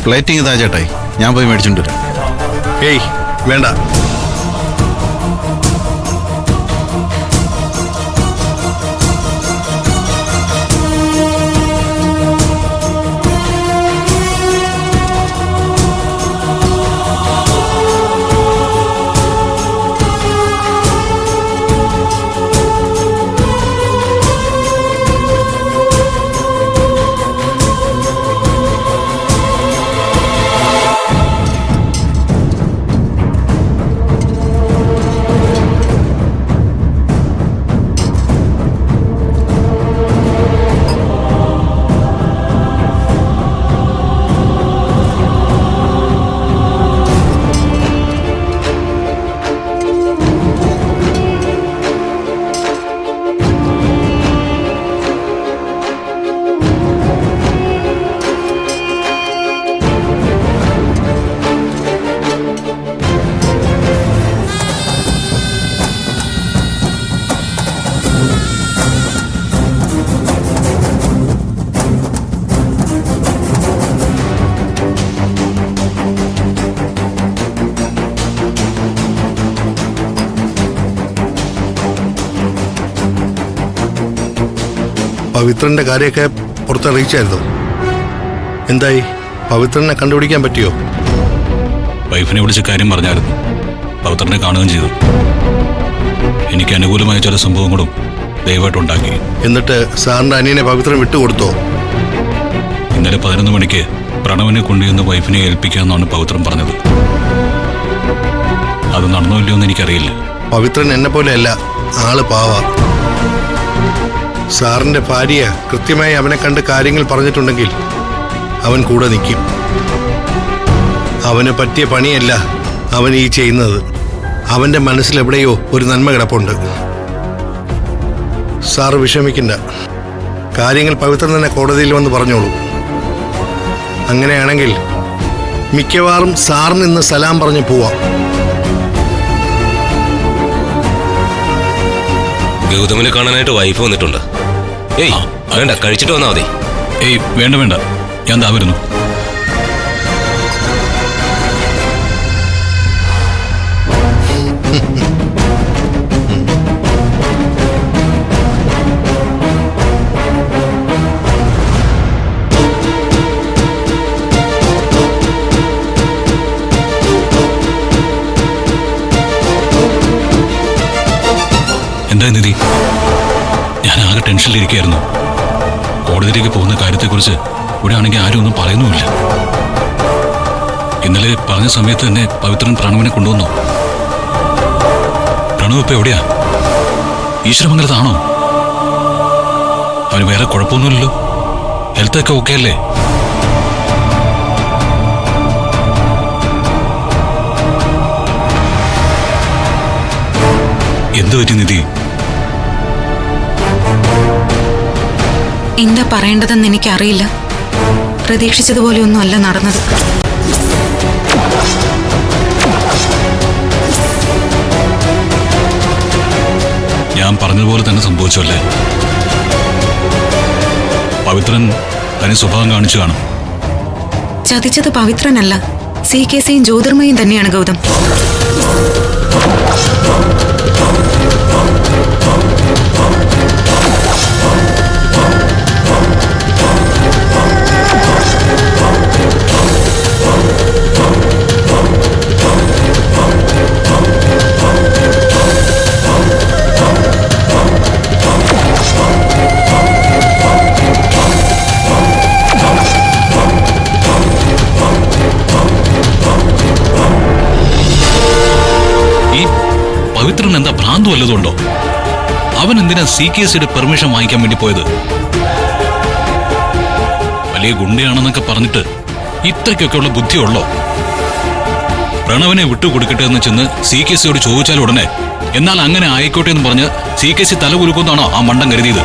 Plating ഇതാ ചേട്ടായി, ഞാൻ പോയി മേടിച്ചോണ്ട് വരാം. ഏയ് വേണ്ട. പവിത്രന്റെ കാര്യമൊക്കെ പുറത്തറിയിച്ചായിരുന്നു. എന്തായി? പവിത്രനെ കണ്ടുപിടിക്കാൻ പറ്റിയോ? വൈഫിനെ വിളിച്ച് കാര്യം പറഞ്ഞായിരുന്നു. പവിത്രനെ കാണുകയും ചെയ്തു. എനിക്ക് അനുകൂലമായ ചില സംഭവങ്ങളും ദയവായിട്ടുണ്ടാക്കി. എന്നിട്ട് സാറിന്റെ അനിയനെ പവിത്രൻ വിട്ടുകൊടുത്തോ? ഇന്നലെ 11 മണിക്ക് പ്രണവിനെ കൊണ്ടുവന്ന് വൈഫിനെ ഏൽപ്പിക്കാമെന്നാണ് പവിത്രൻ പറഞ്ഞത്. അത് നടന്നോ ഇല്ലയോ എന്ന് എനിക്കറിയില്ല. പവിത്രൻ എന്നെ പോലെയല്ല, ആള് പാവ. സാറിന്റെ ഭാര്യ കൃത്യമായി അവനെ കണ്ട് കാര്യങ്ങൾ പറഞ്ഞിട്ടുണ്ടെങ്കിൽ അവൻ കൂടെ നിൽക്കും. അവന് പറ്റിയ പണിയല്ല അവൻ ഈ ചെയ്യുന്നത്. അവന്റെ മനസ്സിലെവിടെയോ ഒരു നന്മ കിടപ്പുണ്ട്. സാറ് വിഷമിക്കണ്ട. കാര്യങ്ങൾ പവിത്രൻ തന്നെ കോടതിയിൽ വന്ന് പറഞ്ഞോളൂ. അങ്ങനെയാണെങ്കിൽ മിക്കവാറും സാറിന് ഇന്ന് സലാം പറഞ്ഞു പോവാം. ഗൗതമിനെ കാണാനായിട്ട് വൈഫ് വന്നിട്ടുണ്ട്. ഏയ് വേണ്ട, കഴിച്ചിട്ട് വന്നാൽ മതി. ഏയ് വേണ്ട വേണ്ട, ഞാൻ ദാ വരുന്നു. എന്താ നിധി? ഞാൻ ആകെ ടെൻഷനിലിരിക്കുകയായിരുന്നു. കോടതിയിലേക്ക് പോകുന്ന കാര്യത്തെക്കുറിച്ച് ഇവിടെ ആണെങ്കിൽ ആരും ഒന്നും പറയുന്നുമില്ല. ഇന്നലെ പറഞ്ഞ സമയത്ത് തന്നെ പവിത്രൻ പ്രണവിനെ കൊണ്ടുവന്നു. പ്രണവ് ഇപ്പൊ എവിടെയാ? ഈശ്വരമംഗലത്താണോ? അവന് വേറെ കുഴപ്പമൊന്നുമില്ലല്ലോ? ഹെൽത്തൊക്കെ ഓക്കെ അല്ലേ? എന്തു പറ്റി നിധി? എന്താ പറയേണ്ടതെന്ന് എനിക്കറിയില്ല. പ്രതീക്ഷിച്ചതുപോലെയൊന്നും അല്ല നടന്നത്. ഞാൻ പറഞ്ഞതുപോലെ തന്നെ സംഭവിച്ചു അല്ലേ? പവിത്രൻ തനി സ്വഭാവം കാണിച്ചു കാണും. ചതിച്ചത് പവിത്രനല്ല, CKCയും ജ്യോതിർമയും തന്നെയാണ് ഗൗതം. പവിത്രൻ എന്താ ഭ്രാന്ത് വല്ലതുണ്ടോ? അവൻ എന്തിനാ CKCയുടെ പെർമിഷൻ വാങ്ങിക്കാൻ വേണ്ടി പോയത്? വലിയ ഗുണ്ടയാണെന്നൊക്കെ പറഞ്ഞിട്ട് ഇത്രയ്ക്കൊക്കെയുള്ള ബുദ്ധിയുള്ളോ? പ്രണവനെ വിട്ടുകൊടുക്കട്ടെ എന്ന് ചെന്ന് CKCയോട് ചോദിച്ചാൽ ഉടനെ എന്നാൽ അങ്ങനെ ആയിക്കോട്ടെ എന്ന് പറഞ്ഞ് CKC തല കുലുക്കുന്നാണോ ആ മണ്ടൻ കരുതിയത്?